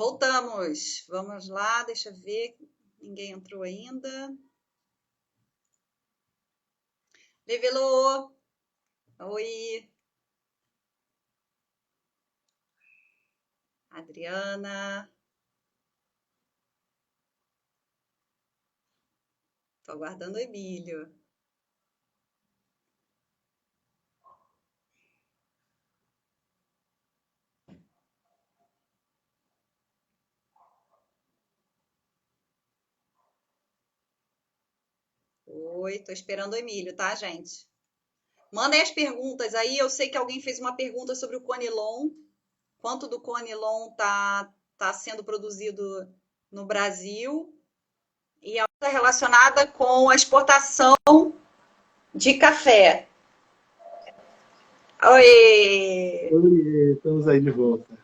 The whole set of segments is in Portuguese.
Voltamos. Vamos lá, deixa eu ver. Ninguém entrou ainda. Revelou. Oi. Adriana. Estou aguardando o Emílio. Oi, tô esperando o Emílio, tá, gente? Mandem as perguntas aí. Eu sei que alguém fez uma pergunta sobre o Conilon. Quanto do Conilon tá sendo produzido no Brasil? E a outra relacionada com a exportação de café. Oi! Oi, estamos aí de volta.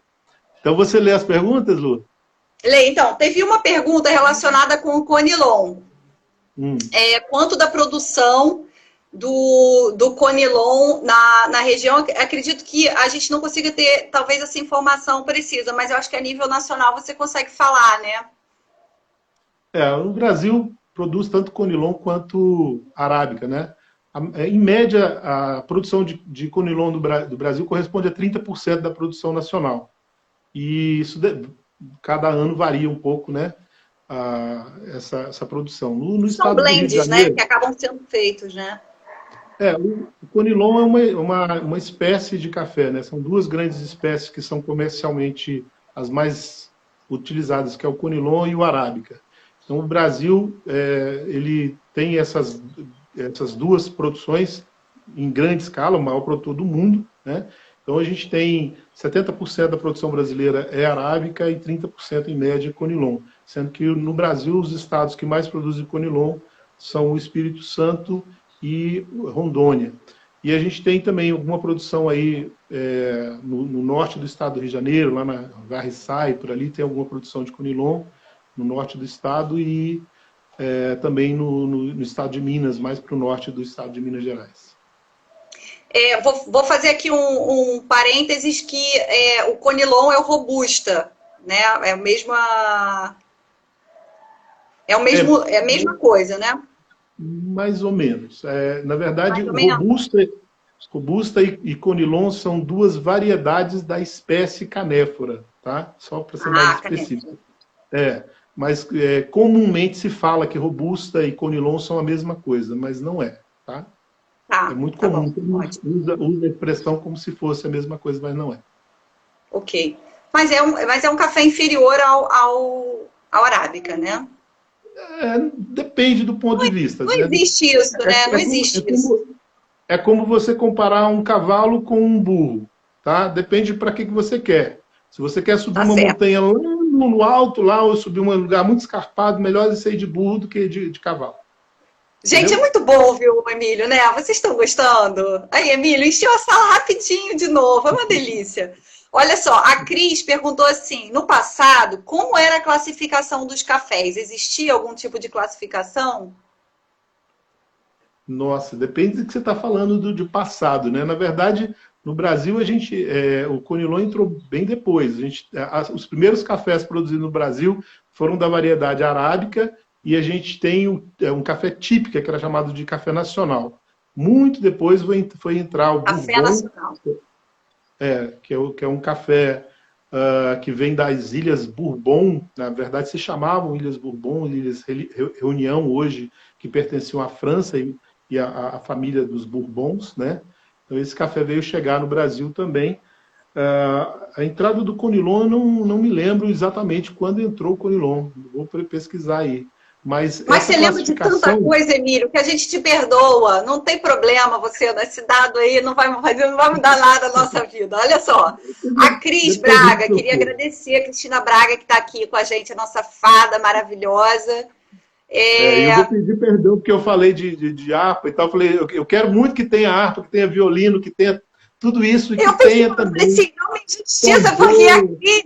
Então você lê as perguntas, Lu? Lê, então, teve uma pergunta relacionada com o Conilon. Quanto da produção do Conilon na região? Acredito que a gente não consiga ter, talvez, essa informação precisa, mas eu acho que a nível nacional você consegue falar, né? O Brasil produz tanto Conilon quanto Arábica, né? Em média, a produção de Conilon do Brasil corresponde a 30% da produção nacional. E isso cada ano varia um pouco, né? Essa produção. No São estado do Rio de blends, né? Janeiro, Que acabam sendo feitos, né? o Conilon é uma espécie de café, né? São duas grandes espécies que são comercialmente as mais utilizadas, que é o Conilon e o Arábica. Então, o Brasil ele tem essas duas produções em grande escala, o maior produtor do mundo, né? Então, a gente tem 70% da produção brasileira é arábica e 30% em média Conilon, sendo que no Brasil os estados que mais produzem Conilon são o Espírito Santo e Rondônia. E a gente tem também alguma produção aí no norte do estado do Rio de Janeiro, lá na Varriçai, por ali tem alguma produção de Conilon, no norte do estado e também no estado de Minas, mais para o norte do estado de Minas Gerais. Vou fazer aqui um parênteses que o Conilon é o Robusta, né? É a mesma coisa, né? Mais ou menos. Na verdade, Mais ou menos. Robusta e Conilon são duas variedades da espécie canéfora, tá? Só para ser mais específico. Mas comumente se fala que Robusta e Conilon são a mesma coisa, mas não é, tá? É muito comum, usa a expressão como se fosse a mesma coisa, mas não é. Ok. Mas é um café inferior ao arábica, né? Depende do ponto de vista. Não existe isso, né? Não existe isso. É como você comparar um cavalo com um burro, tá? Depende para que você quer. Se você quer subir uma montanha lá no alto, lá, ou subir um lugar muito escarpado, melhor você ir de burro do que de cavalo. Gente, entendeu? É muito bom, viu, Emílio, né? Vocês estão gostando? Aí, Emílio, encheu a sala rapidinho de novo, é uma delícia. Olha só, a Cris perguntou assim, no passado, como era a classificação dos cafés? Existia algum tipo de classificação? Nossa, depende do que você está falando de passado, né? Na verdade, no Brasil, o Conilon entrou bem depois. Os primeiros cafés produzidos no Brasil foram da variedade arábica e a gente tem um café típico, que era chamado de café nacional. Muito depois foi entrar o Bourbon. Café nacional. Que é um café que vem das Ilhas Bourbon. Na verdade, se chamavam Ilhas Bourbon, Ilhas Reunião hoje, que pertenciam à França e a família dos Bourbons, né? Então esse café veio chegar no Brasil também. A entrada do Conilon, eu não me lembro exatamente quando entrou o Conilon. Vou pesquisar aí. Mas você lembra de tanta coisa, Emílio, que a gente te perdoa. Não tem problema você nesse dado aí, não vai mudar nada na nossa vida. Olha só. A Cris Braga, queria agradecer a Cristina Braga, que está aqui com a gente, a nossa fada maravilhosa. Eu vou pedir perdão porque eu falei de harpa e tal. Eu falei, eu quero muito que tenha harpa, que tenha violino, que tenha tudo isso e que tenha também. Assim, não me injustiça, porque a Cris,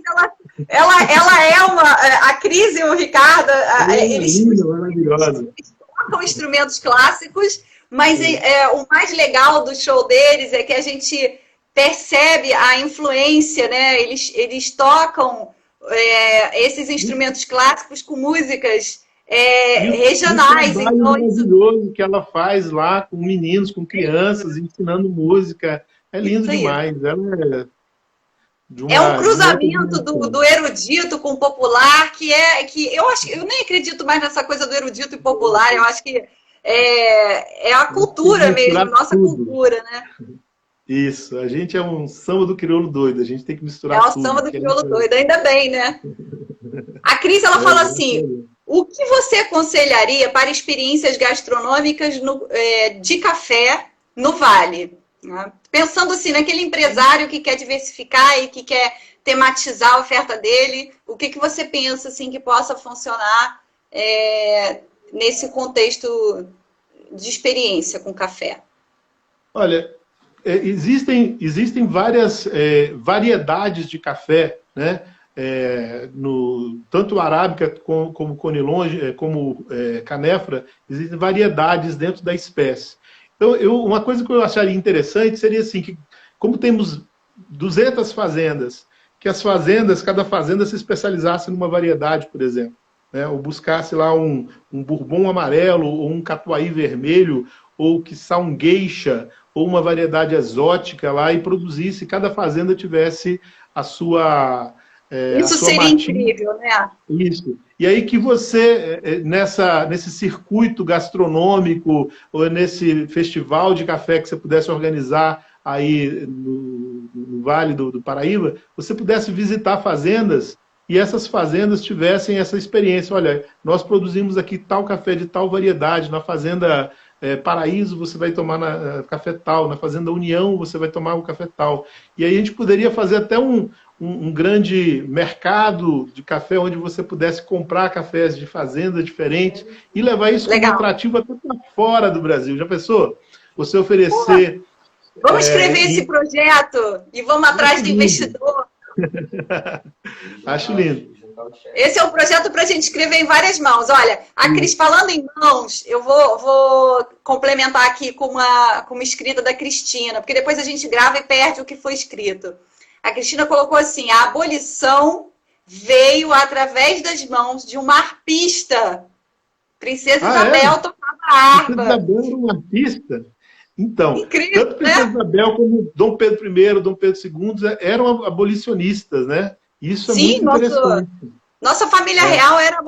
ela é uma. A Cris e o Ricardo, eles tocam instrumentos clássicos, mas o mais legal do show deles é que a gente percebe a influência, né? Eles tocam esses instrumentos clássicos com músicas E o regionais. trabalho Então, isso, maravilhoso que ela faz lá com meninos, com crianças, ensinando música. É lindo isso aí. demais. Ela é É um de uma outra cruzamento dimensão. do erudito com o popular, que eu acho, eu nem acredito mais nessa coisa do erudito e popular, eu acho que é a A gente tem que cultura mesmo, misturar nossa tudo. cultura, né? Isso. A gente é um samba do crioulo doido. A gente tem que É misturar o samba tudo. do Que crioulo doido, ainda bem, né? A Cris, ela fala graças a assim, Deus. o que você aconselharia para experiências gastronômicas de café no Vale? Né? Pensando assim, naquele empresário que quer diversificar e que quer tematizar a oferta dele, o que você pensa assim que possa funcionar nesse contexto de experiência com café? Olha, existem várias variedades de café, né? Tanto arábica como conilon, como canéfora, existem variedades dentro da espécie. Então, uma coisa que eu acharia interessante seria assim, que como temos 200 fazendas, que cada fazenda se especializasse numa variedade, por exemplo, né? Ou buscasse lá um bourbon amarelo, ou um catuai vermelho, ou quiçá um geisha, ou uma variedade exótica lá e produzisse, cada fazenda tivesse a sua, a Isso sua seria matinha. incrível, né? Isso. E aí que você, nesse circuito gastronômico, ou nesse festival de café que você pudesse organizar aí no Vale do Paraíba, você pudesse visitar fazendas e essas fazendas tivessem essa experiência. Olha, nós produzimos aqui tal café de tal variedade, na fazenda Paraíso você vai tomar café tal, na fazenda União você vai tomar o café tal. E aí a gente poderia fazer até um grande mercado de café onde você pudesse comprar cafés de fazendas diferentes e levar isso como Legal. atrativo até para fora do Brasil. Já pensou? Você Porra, oferecer. vamos É, escrever esse projeto e vamos acho atrás de lindo. investidor. Acho lindo. Esse é um projeto para a gente escrever em várias mãos. Olha, a Cris, falando em mãos, eu vou complementar aqui com uma escrita da Cristina, porque depois a gente grava e perde o que foi escrito. A Cristina colocou assim: a abolição veio através das mãos de uma arpista. Princesa Ah, é? Isabel tocava Princesa harpa. Isabel era um artista? Então, Incrível, tanto Princesa né? Isabel como Dom Pedro I, Dom Pedro II eram abolicionistas, né? Isso é Sim, muito interessante. nossa família É, real era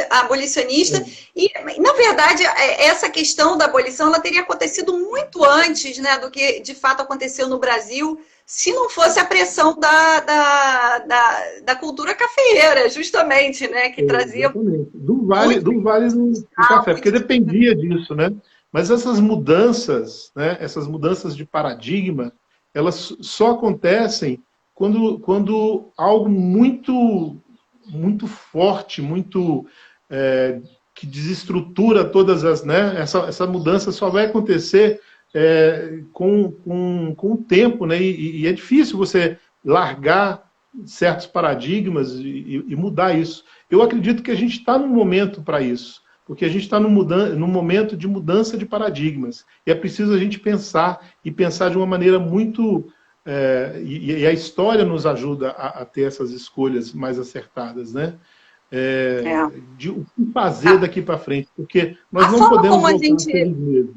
abolicionista é, e, na verdade, essa questão da abolição ela teria acontecido muito antes, né, do que de fato aconteceu no Brasil, se não fosse a pressão da cultura cafeeira, justamente, né, que trazia exatamente. muito Do Vale do ah, Café, porque muito dependia disso, né? Mas essas mudanças, né? Essas mudanças de paradigma, elas só acontecem quando algo muito forte, que desestrutura todas as, né? Essa mudança só vai acontecer com o tempo, né? E é difícil você largar certos paradigmas e mudar isso. Eu acredito que a gente está num momento para isso, porque a gente está num momento de mudança de paradigmas. E é preciso a gente pensar, e pensar de uma maneira muito. E a história nos ajuda a ter essas escolhas mais acertadas, né? é. De o que fazer a, daqui para frente, porque nós a não forma podemos como voltar a ser os mesmos.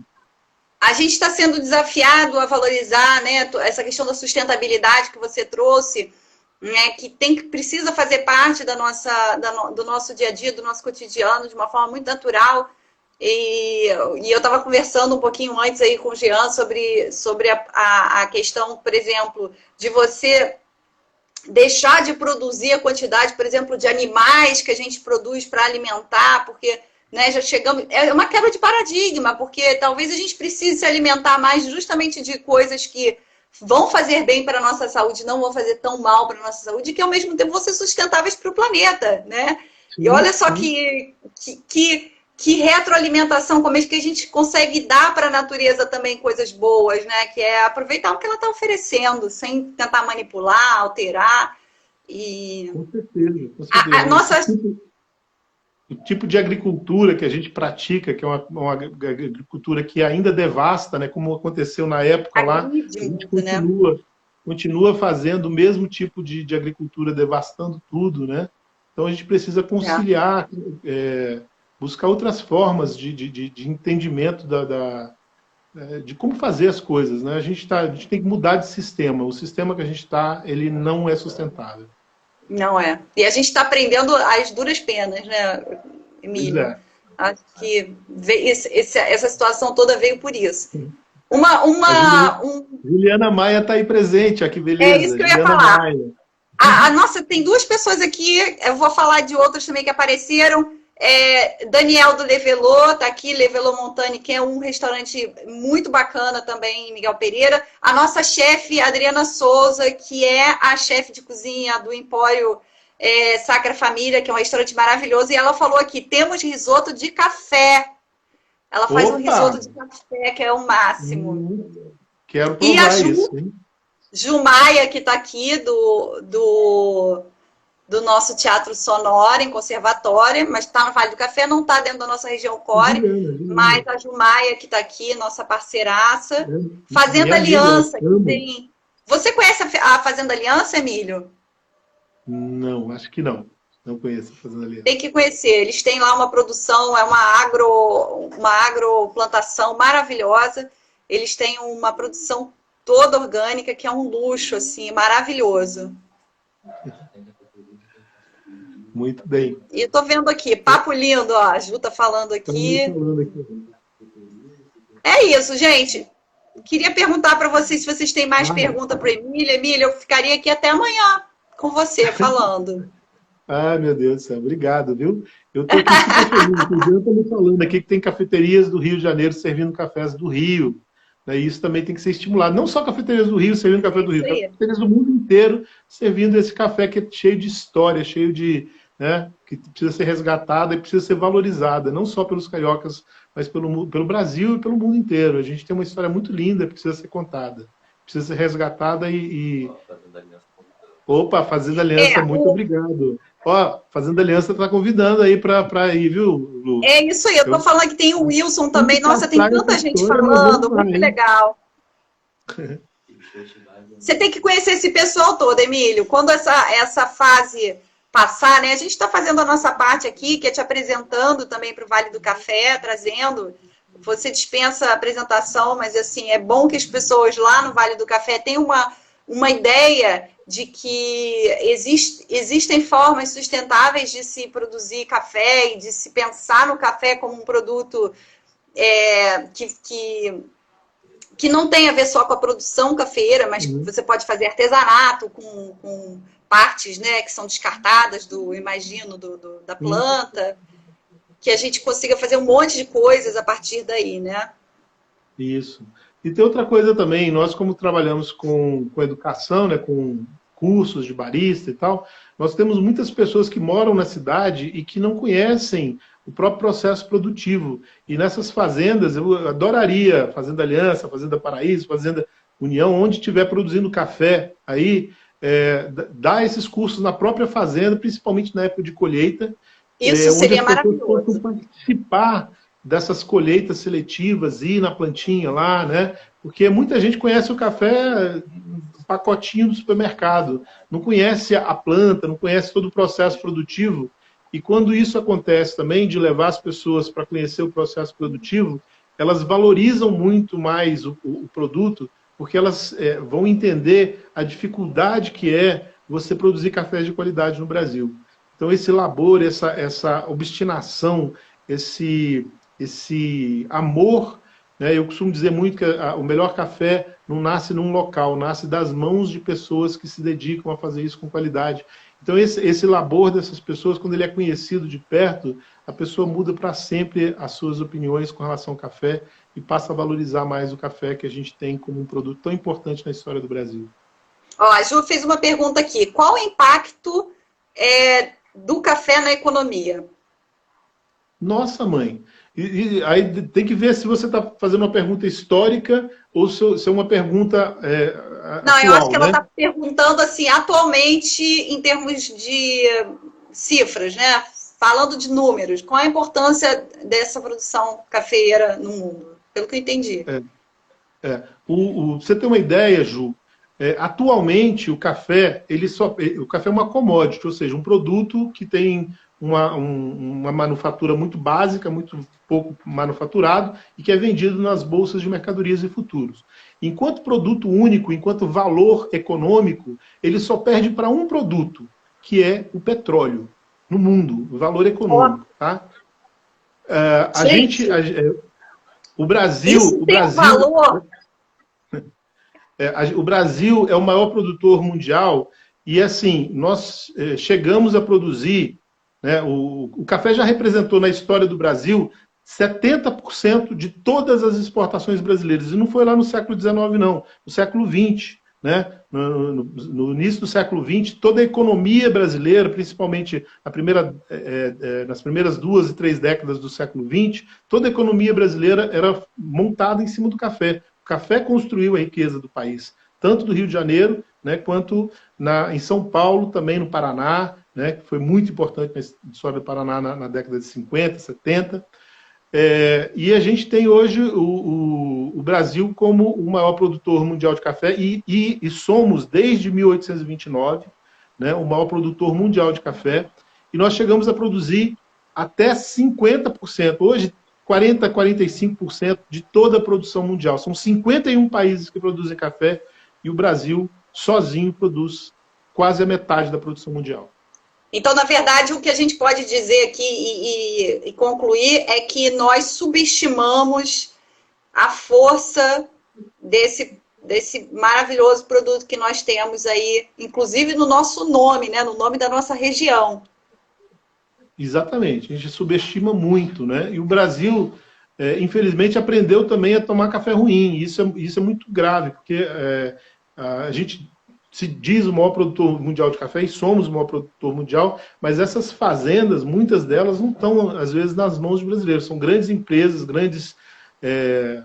a gente está sendo desafiado a valorizar, né, essa questão da sustentabilidade que você trouxe, né, que precisa fazer parte do nosso dia a dia, do nosso cotidiano, de uma forma muito natural. E eu estava conversando um pouquinho antes aí com o Jean sobre a questão, por exemplo, de você deixar de produzir a quantidade, por exemplo, de animais que a gente produz para alimentar, porque já chegamos. É uma quebra de paradigma, porque talvez a gente precise se alimentar mais justamente de coisas que vão fazer bem para a nossa saúde, não vão fazer tão mal para a nossa saúde, e que ao mesmo tempo vão ser sustentáveis para o planeta, né? E Sim, olha só sim. que retroalimentação, como é que a gente consegue dar para a natureza também coisas boas, né? Que é aproveitar o que ela está oferecendo, sem tentar manipular, alterar. E Com certeza, com a certeza. nossa. O tipo de agricultura que a gente pratica, que é uma agricultura que ainda devasta, né, como aconteceu na época lá, Agride a gente muito, né? continua fazendo o mesmo tipo de agricultura, devastando tudo, né? Então a gente precisa É. conciliar, buscar outras formas de entendimento de como fazer as coisas, né? A gente tem que mudar de sistema. O sistema que a gente está, ele não é sustentável. Não é. E a gente está aprendendo as duras penas, né, Pois Emílio? é. Acho que essa situação toda veio por isso. A Juliana Maia está aí presente, ó, que É isso beleza. que eu ia Juliana falar. Maia. Nossa, tem duas pessoas aqui, eu vou falar de outras também que apareceram. Daniel do Levelô, tá aqui, Levelô Montani, que é um restaurante muito bacana também em Miguel Pereira. A nossa chefe, Adriana Souza, que é a chefe de cozinha do Empório Sacra Família, que é um restaurante maravilhoso, e ela falou aqui, temos risoto de café. Ela faz um Opa! risoto de café, que é o máximo. Quero E a provar isso, hein? Ju Maia, que está aqui do nosso Teatro Sonora, em Conservatória, mas está no Vale do Café, não está dentro da nossa região core, Juliana. mas a Ju Maia, que está aqui, nossa parceiraça. Minha Fazenda amiga, Aliança, que amo. tem... Você conhece a Fazenda Aliança, Emílio? Não, acho que não. Não conheço a Fazenda Tem Aliança. que conhecer. Eles têm lá uma produção, é uma agroplantação maravilhosa. Eles têm uma produção toda orgânica, que é um luxo, assim, maravilhoso. Muito bem. E tô vendo aqui, papo lindo, ó, a Ju tá falando Estamos aqui. falando aqui. É isso, gente. Queria perguntar para vocês se vocês têm mais pergunta para Emília. Emília, eu ficaria aqui até amanhã com você falando. Meu Deus do céu, obrigado, viu? Eu estou aqui super feliz. O Jean está me falando aqui que tem cafeterias do Rio de Janeiro servindo cafés do Rio. Né? E isso também tem que ser estimulado. Não só cafeterias do Rio servindo café do Rio, cafeterias do mundo inteiro servindo esse café que é cheio de história, cheio de... Né, que precisa ser resgatada e precisa ser valorizada, não só pelos cariocas, mas pelo Brasil e pelo mundo inteiro. A gente tem uma história muito linda que precisa ser contada, precisa ser resgatada Opa, Fazenda Aliança, muito obrigado. Ó, Fazenda Aliança está convidando aí para ir, viu, Lu? É isso aí, eu tô falando que tem o Wilson também. Nossa, tem tanta gente história, falando, muito legal. Você tem que conhecer esse pessoal todo, Emílio. Quando essa fase passar, né? A gente está fazendo a nossa parte aqui, que é te apresentando também para o Vale do Café, trazendo. Você dispensa a apresentação, mas assim, é bom que as pessoas lá no Vale do Café tenham uma ideia de que existem formas sustentáveis de se produzir café e de se pensar no café como um produto que não tem a ver só com a produção cafeira, mas você pode fazer artesanato com partes, né, que são descartadas imagino, da planta, que a gente consiga fazer um monte de coisas a partir daí, né? Isso. E tem outra coisa também, nós como trabalhamos com educação, né, com cursos de barista e tal, nós temos muitas pessoas que moram na cidade e que não conhecem o próprio processo produtivo. E nessas fazendas, eu adoraria, Fazenda Aliança, Fazenda Paraíso, Fazenda União, onde estiver produzindo café, aí dar esses cursos na própria fazenda, principalmente na época de colheita. Isso seria onde as pessoas maravilhoso. possam participar dessas colheitas seletivas, ir na plantinha lá, né? Porque muita gente conhece o café pacotinho do supermercado, não conhece a planta, não conhece todo o processo produtivo. E quando isso acontece também, de levar as pessoas para conhecer o processo produtivo, elas valorizam muito mais o produto, porque elas vão entender a dificuldade que é você produzir cafés de qualidade no Brasil. Então, esse labor, essa obstinação, esse amor, né? Eu costumo dizer muito que o melhor café não nasce num local, nasce das mãos de pessoas que se dedicam a fazer isso com qualidade. Então, esse labor dessas pessoas, quando ele é conhecido de perto, a pessoa muda para sempre as suas opiniões com relação ao café e passa a valorizar mais o café que a gente tem como um produto tão importante na história do Brasil. Ó, a Ju fez uma pergunta aqui. Qual o impacto do café na economia? Nossa, mãe. E aí tem que ver se você está fazendo uma pergunta histórica ou se é uma pergunta Não, atual, eu acho que ela né? está perguntando assim, atualmente, em termos de cifras, né? Falando de números, qual a importância dessa produção cafeeira no mundo? Pelo que eu entendi. Você tem uma ideia, Ju? Atualmente, o café é uma commodity, ou seja, um produto que tem uma manufatura muito básica, muito pouco manufaturado, e que é vendido nas bolsas de mercadorias e futuros. Enquanto produto único, enquanto valor econômico, ele só perde para um produto, que é o petróleo, no mundo, o valor econômico. Tá? Gente, O Brasil... isso tem um valor... O Brasil é o maior produtor mundial e, assim, nós chegamos a produzir, né, o café já representou na história do Brasil 70% de todas as exportações brasileiras. E não foi lá no século XIX, não, no século XX. Né? No início do século XX, toda a economia brasileira, principalmente nas primeiras 2 e 3 décadas do século XX, toda a economia brasileira era montada em cima do café. O café construiu a riqueza do país, tanto do Rio de Janeiro, né, quanto em São Paulo, também no Paraná, né, que foi muito importante na história do Paraná na década de 50, 70. E a gente tem hoje o Brasil como o maior produtor mundial de café e somos, desde 1829, né, o maior produtor mundial de café. E nós chegamos a produzir até 50%. Hoje, 40% a 45% de toda a produção mundial. São 51 países que produzem café e o Brasil, sozinho, produz quase a metade da produção mundial. Então, na verdade, o que a gente pode dizer aqui e concluir é que nós subestimamos a força desse maravilhoso produto que nós temos aí, inclusive no nosso nome, né? No nome da nossa região. Exatamente, a gente subestima muito, né? E o Brasil, infelizmente, aprendeu também a tomar café ruim. Isso é muito grave, porque a gente se diz o maior produtor mundial de café e somos o maior produtor mundial, mas essas fazendas, muitas delas, não estão, às vezes, nas mãos de brasileiros. São grandes empresas, é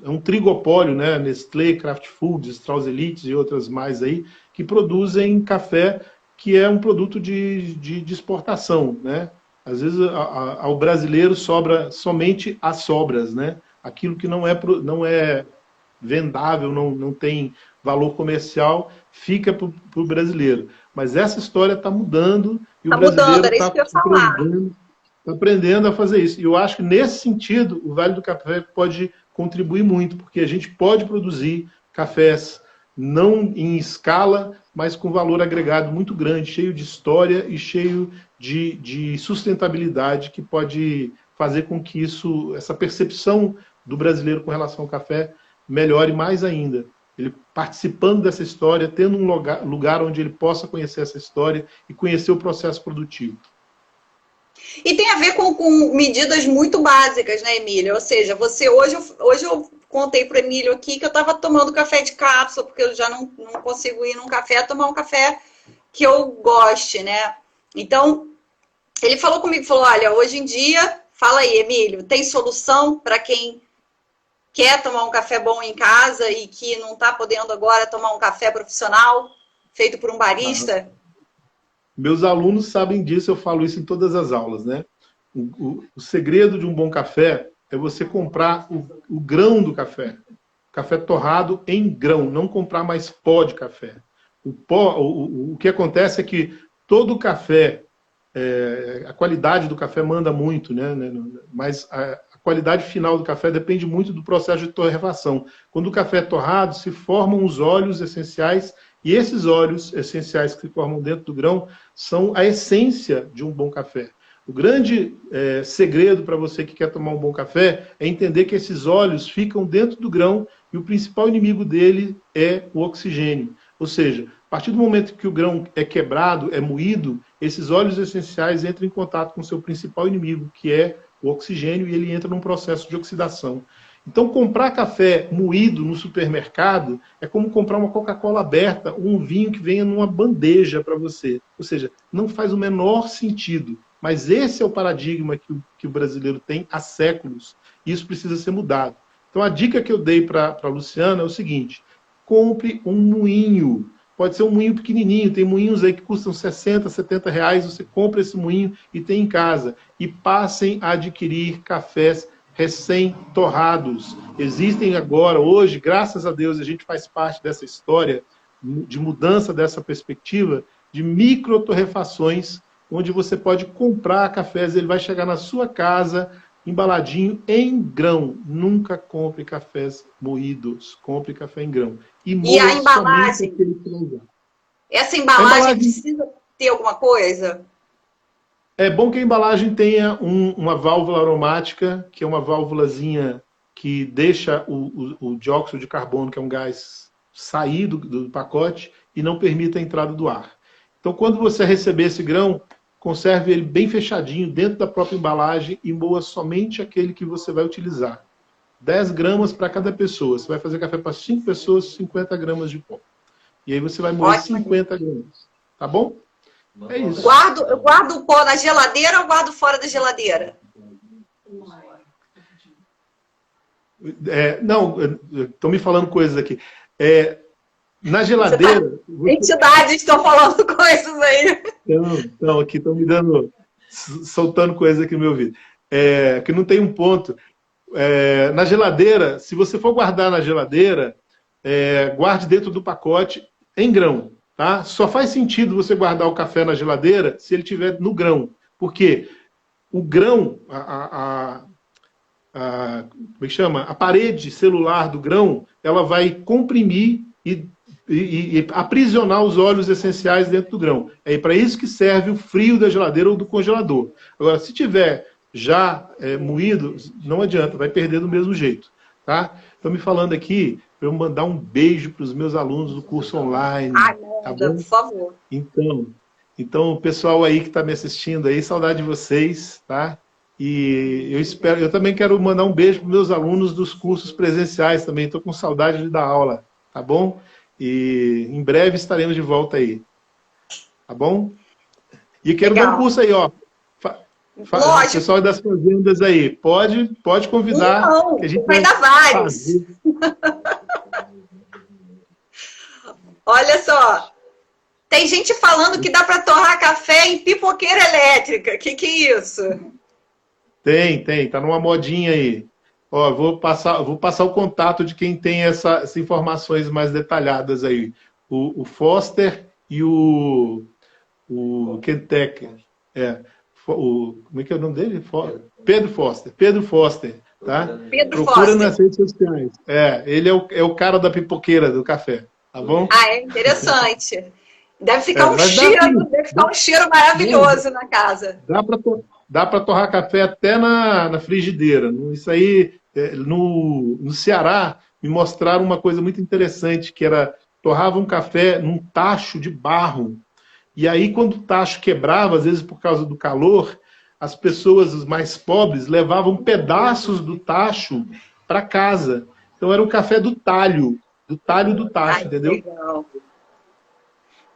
um trigopólio, né? Nestlé, Kraft Foods, Strauss Elite e outras mais aí, que produzem café que é um produto de exportação, né? Às vezes ao brasileiro sobra somente as sobras, né? Aquilo que não é vendável, não tem valor comercial, fica para o brasileiro. Mas essa história está mudando e o brasileiro está aprendendo a fazer isso. E eu acho que, nesse sentido, o Vale do Café pode contribuir muito, porque a gente pode produzir cafés não em escala, mas com valor agregado muito grande, cheio de história e cheio de sustentabilidade, que pode fazer com que essa percepção do brasileiro com relação ao café melhore mais ainda. Ele participando dessa história, tendo um lugar onde ele possa conhecer essa história e conhecer o processo produtivo. E tem a ver com medidas muito básicas, né, Emílio? Ou seja, hoje eu contei para o Emílio aqui que eu estava tomando café de cápsula, porque eu já não consigo ir num café tomar um café que eu goste, né? Então, ele falou comigo, falou, olha, hoje em dia, fala aí, Emílio, tem solução para quem quer tomar um café bom em casa e que não está podendo agora tomar um café profissional, feito por um barista? Meus alunos sabem disso, eu falo isso em todas as aulas, né? O segredo de um bom café é você comprar o grão do café. Café torrado em grão, não comprar mais pó de café. O que acontece é que todo café, a qualidade do café manda muito, né? Mas a qualidade final do café depende muito do processo de torrefação. Quando o café é torrado, se formam os óleos essenciais, e esses óleos essenciais que se formam dentro do grão são a essência de um bom café. O grande segredo para você que quer tomar um bom café é entender que esses óleos ficam dentro do grão e o principal inimigo dele é o oxigênio. Ou seja, a partir do momento que o grão é quebrado, é moído, esses óleos essenciais entram em contato com o seu principal inimigo, que é o oxigênio, e ele entra num processo de oxidação. Então, comprar café moído no supermercado é como comprar uma Coca-Cola aberta ou um vinho que venha numa bandeja para você. Ou seja, não faz o menor sentido. Mas esse é o paradigma que o brasileiro tem há séculos. E isso precisa ser mudado. Então, a dica que eu dei para a Luciana é o seguinte: compre um moinho. Pode ser um moinho pequenininho. Tem moinhos aí que custam 60, 70 reais. Você compra esse moinho e tem em casa. E passem a adquirir cafés recém-torrados. Existem agora, hoje, graças a Deus, a gente faz parte dessa história, de mudança dessa perspectiva de microtorrefações, onde você pode comprar cafés, ele vai chegar na sua casa embaladinho em grão. Nunca compre cafés moídos, compre café em grão. E E a moa somente embalagem? aquele que você vai usar. Essa A embalagem embalagem, precisa ter alguma coisa? é bom que a embalagem tenha uma válvula aromática, que é uma válvulazinha que deixa o dióxido de carbono, que é um gás, sair do pacote e não permite a entrada do ar. Então, quando você receber esse grão, conserve ele bem fechadinho dentro da própria embalagem e moa somente aquele que você vai utilizar. 10 gramas para cada pessoa. Você vai fazer café para 5 pessoas, 50 gramas de pó. E aí você vai moer Ótimo. 50 gramas. Tá bom? É isso. Eu guardo o pó na geladeira ou guardo fora da geladeira? Não, estão me falando coisas aqui. Na geladeira... Entidades estão falando coisas aí. Então, aqui estão me dando... soltando coisas aqui no meu ouvido. Que não tem um ponto. Na geladeira, se você for guardar na geladeira, guarde dentro do pacote em grão. Tá? Só faz sentido você guardar o café na geladeira se ele estiver no grão. Porque o grão, como é que chama? A parede celular do grão, ela vai comprimir e aprisionar os óleos essenciais dentro do grão. É para isso que serve o frio da geladeira ou do congelador. Agora, se tiver já moído, não adianta, vai perder do mesmo jeito. Tá? Estão me falando aqui para eu mandar um beijo para os meus alunos do curso online. Tá bom? Por favor. Então, o pessoal aí que está me assistindo aí, saudade de vocês, tá? E eu também quero mandar um beijo para os meus alunos dos cursos presenciais também. Estou com saudade de dar aula, tá bom? E em breve estaremos de volta aí. Tá bom? E quero dar um curso aí, ó. Lógico. Pessoal das fazendas aí, pode convidar. Não, que a gente vai dar vários. Olha só, tem gente falando que dá para torrar café em pipoqueira elétrica. Que é isso? Tem, tá numa modinha aí. Ó, vou passar o contato de quem tem essas informações mais detalhadas aí. O Foster e o Kentucky. Como é que é o nome dele? Pedro Foster. Tá? Procura nas redes sociais. Ele é o cara da pipoqueira do café. Tá bom? É interessante. Deve ficar um cheiro maravilhoso na casa. Dá para torrar café até na frigideira. Isso aí, no Ceará, me mostraram uma coisa muito interessante, que era, torrava um café num tacho de barro. E aí, quando o tacho quebrava, às vezes por causa do calor, as pessoas, os mais pobres, levavam pedaços do tacho para casa. Então, era o café do talho do tacho, entendeu? Legal.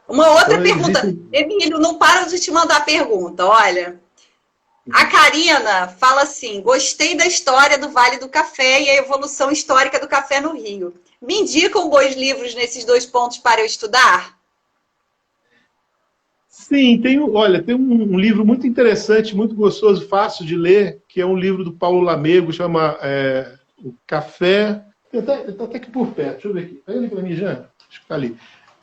Uma outra pergunta. Emílio, não para de te mandar pergunta. Olha, a Karina fala assim, gostei da história do Vale do Café e a evolução histórica do café no Rio. Me indicam bons livros nesses 2 pontos para eu estudar? Sim, tem um livro muito interessante, muito gostoso, fácil de ler, que é um livro do Paulo Lamego, chama O Café... Está até aqui por perto, deixa eu ver aqui. Está ali para mim, Jean? Acho que está ali.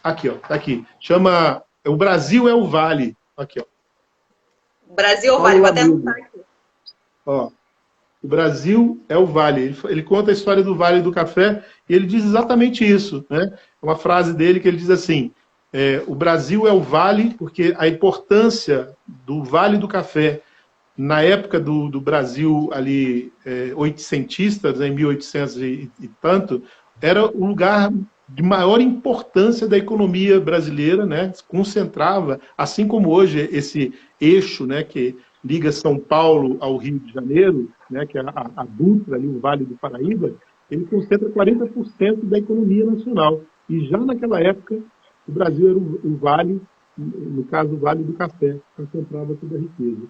Aqui, ó, tá aqui. Chama O Brasil é o Vale. Aqui, ó. Brasil é o Vale, vou até anotar aqui. Ó, o Brasil é o Vale. Ele conta a história do Vale do Café e ele diz exatamente isso, né? Uma frase dele que ele diz assim, o Brasil é o Vale porque a importância do Vale do Café na época do Brasil ali, oitocentista, em 1800 e tanto, era o lugar de maior importância da economia brasileira, né? Concentrava, assim como hoje esse eixo, né, que liga São Paulo ao Rio de Janeiro, né, que é a Dutra, ali, o Vale do Paraíba, ele concentra 40% da economia nacional. E já naquela época, o Brasil era o Vale, no caso o Vale do Café, concentrava toda a riqueza.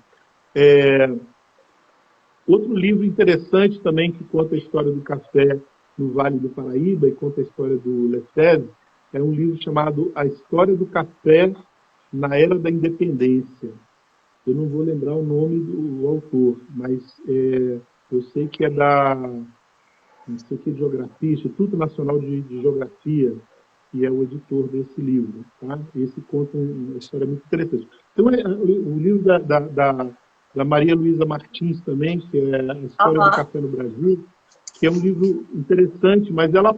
Outro livro interessante também que conta a história do café no Vale do Paraíba e conta a história do Lefebvre é um livro chamado A História do Café na Era da Independência. Eu não vou lembrar o nome do autor, mas eu sei que é da não sei que, Geografia, Instituto Nacional de Geografia, que é o editor desse livro. Tá? Esse conta uma história muito interessante. Então, o livro da Maria Luísa Martins também, que é A História do Aham. Café no Brasil, que é um livro interessante, mas ela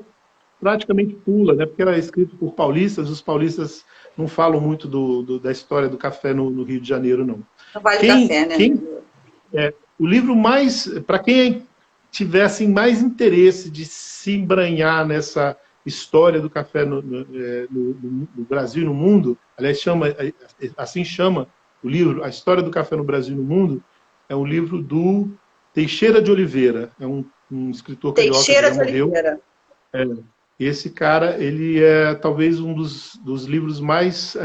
praticamente pula, né? Porque ela é escrito por paulistas, os paulistas não falam muito da história do café no Rio de Janeiro, não. No Vale do Quem, Café, né? quem o livro mais, para quem tivesse mais interesse de se embranhar nessa história do café no Brasil e no mundo, aliás, assim chama o livro, A História do Café no Brasil e no Mundo, é um livro do Teixeira de Oliveira, é um escritor carioca que Teixeira já de morreu. Oliveira. Esse cara, ele é talvez um dos livros mais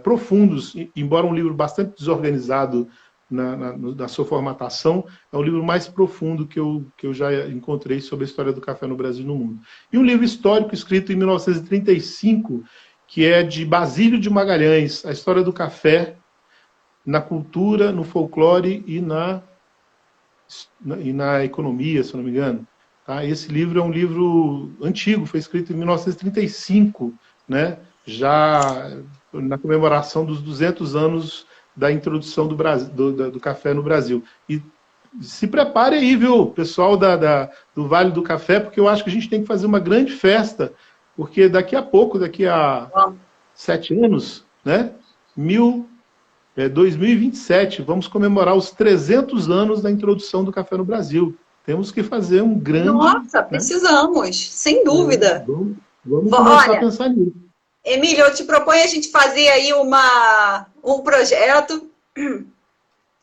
profundos, embora um livro bastante desorganizado na sua formatação, é o livro mais profundo que eu já encontrei sobre a história do café no Brasil e no mundo. E um livro histórico escrito em 1935, que é de Basílio de Magalhães, A História do Café na Cultura, no Folclore e na Economia, se eu não me engano. Tá? Esse livro é um livro antigo, foi escrito em 1935, né? Já na comemoração dos 200 anos da introdução do café no Brasil. E se prepare aí, viu, pessoal do Vale do Café, porque eu acho que a gente tem que fazer uma grande festa, porque daqui a pouco, daqui a 7 anos, né? 2027, vamos comemorar os 300 anos da introdução do café no Brasil. Temos que fazer um grande... Nossa, Né? precisamos, sem dúvida. Vamos começar a Olha, pensar nisso. Emílio, eu te proponho a gente fazer aí um projeto,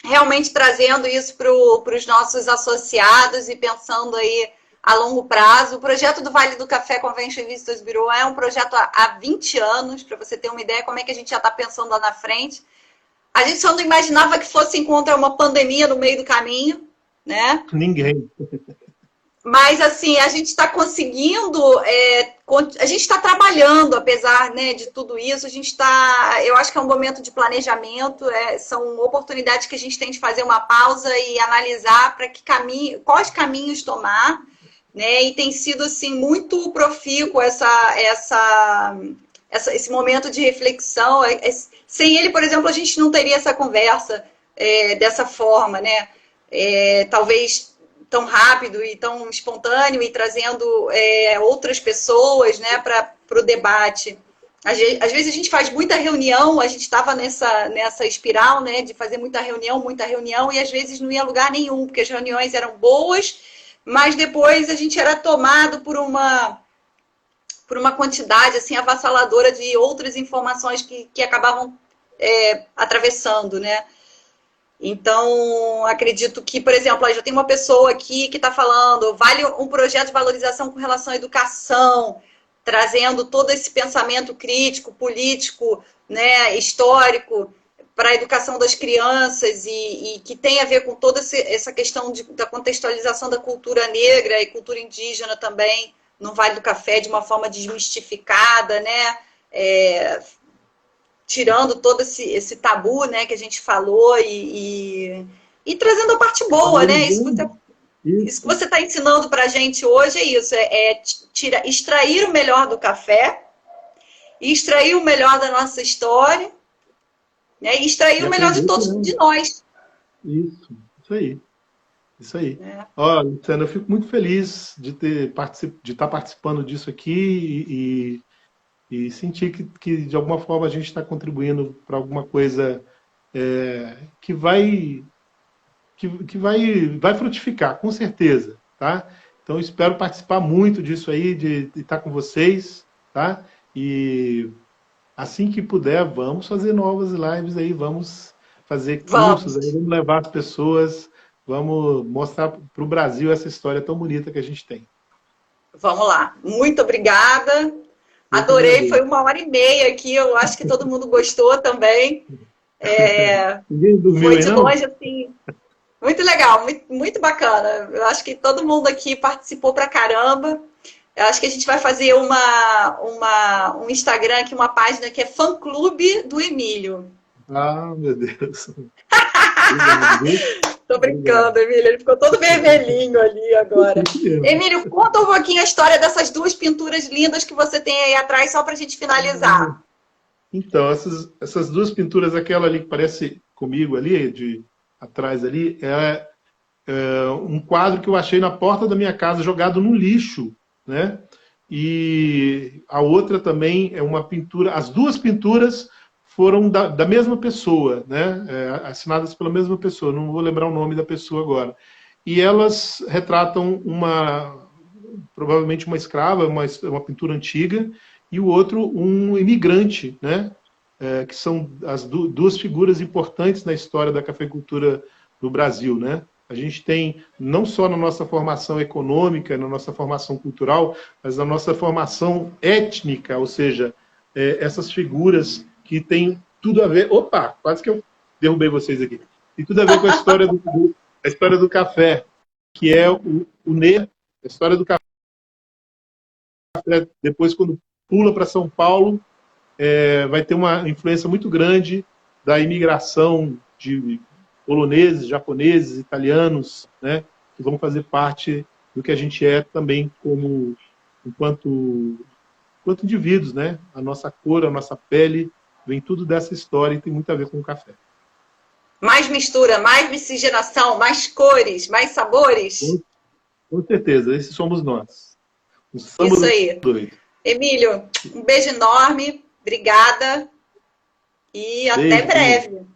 realmente trazendo isso para os nossos associados e pensando aí a longo prazo. O projeto do Vale do Café Convention Visitors Bureau é um projeto há 20 anos, para você ter uma ideia como é que a gente já está pensando lá na frente. A gente só não imaginava que fosse encontrar uma pandemia no meio do caminho, né? Ninguém. Mas, assim, a gente está conseguindo, a gente está trabalhando, apesar, né, de tudo isso, eu acho que é um momento de planejamento, são oportunidades que a gente tem de fazer uma pausa e analisar para quais caminhos tomar, né, e tem sido, assim, muito profícuo esse momento de reflexão. Sem ele, por exemplo, a gente não teria essa conversa dessa forma, né, talvez tão rápido e tão espontâneo e trazendo outras pessoas, né, para o debate. Às vezes a gente faz muita reunião, a gente estava nessa espiral, né, de fazer muita reunião, e às vezes não ia a lugar nenhum, porque as reuniões eram boas, mas depois a gente era tomado por uma quantidade assim avassaladora de outras informações que acabavam atravessando, né? Então, acredito que, por exemplo, já tem uma pessoa aqui que está falando, vale um projeto de valorização com relação à educação, trazendo todo esse pensamento crítico, político, né, histórico, para a educação das crianças e que tem a ver com toda essa questão da contextualização da cultura negra e cultura indígena também, no Vale do Café, de uma forma desmistificada, né, tirando todo esse tabu, né, que a gente falou e trazendo a parte boa, né? Isso que você está ensinando para a gente hoje é isso, extrair o melhor do café, extrair o melhor da nossa história, né, e extrair o melhor de nós. Isso aí. Isso aí. Ó, Luciana, eu fico muito feliz de estar participando disso aqui e sentir que de alguma forma a gente está contribuindo para alguma coisa que vai frutificar, com certeza, tá? Então, eu espero participar muito disso aí, de estar com vocês, tá? E assim que puder, vamos fazer novas lives aí, vamos fazer cursos aí, vamos levar as pessoas, vamos mostrar para o Brasil essa história tão bonita que a gente tem. Vamos lá. Muito obrigada. Adorei, foi 1h30 aqui, eu acho que todo mundo gostou também. Foi de longe, assim, muito legal, muito, muito bacana. Eu acho que todo mundo aqui participou pra caramba. Eu acho que a gente vai fazer um Instagram aqui, uma página que é Fã Clube do Emílio. Ah, meu Deus. Obrigado, viu? Tô Obrigado. brincando, Emílio. Ele ficou todo vermelhinho ali agora. Emílio, conta um pouquinho a história dessas duas pinturas lindas que você tem aí atrás, só para a gente finalizar. Então, essas duas pinturas, aquela ali que parece comigo ali, de atrás ali, é um quadro que eu achei na porta da minha casa, jogado no lixo, né? E a outra também é uma pintura, as duas pinturas foram da mesma pessoa, né? Assinadas pela mesma pessoa, não vou lembrar o nome da pessoa agora. E elas retratam provavelmente uma escrava, uma pintura antiga, e o outro um imigrante, né? Que são as duas figuras importantes na história da cafeicultura no Brasil, né? A gente tem, não só na nossa formação econômica, na nossa formação cultural, mas na nossa formação étnica, ou seja, essas figuras que têm tudo a ver... Opa, quase que eu derrubei vocês aqui. Tem tudo a ver com a história do café, que é o Nê, a história do café. Depois, quando pula para São Paulo, vai ter uma influência muito grande da imigração de poloneses, japoneses, italianos, né, que vão fazer parte do que a gente é também enquanto indivíduos, né? A nossa cor, a nossa pele, vem tudo dessa história e tem muito a ver com o café. Mais mistura, mais miscigenação, mais cores, mais sabores? Com certeza, esses somos nós. O samba Isso do aí. doido. Emílio, um beijo enorme, obrigada e até Beijo, breve.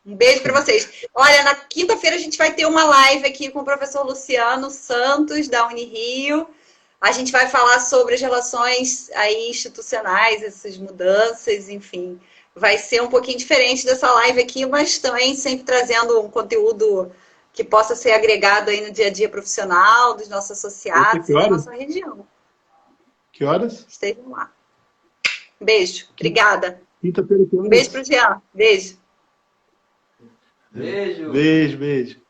Um beijo para vocês. Olha, na quinta-feira a gente vai ter uma live aqui com o professor Luciano Santos, da Unirio. A gente vai falar sobre as relações aí institucionais, essas mudanças, enfim. Vai ser um pouquinho diferente dessa live aqui, mas também sempre trazendo um conteúdo que possa ser agregado aí no dia a dia profissional dos nossos associados e da nossa região. Que horas? Estejam lá. Beijo. Obrigada. Quinta-feira. Um beijo pro Jean. Beijo. Beijo. Beijo, beijo.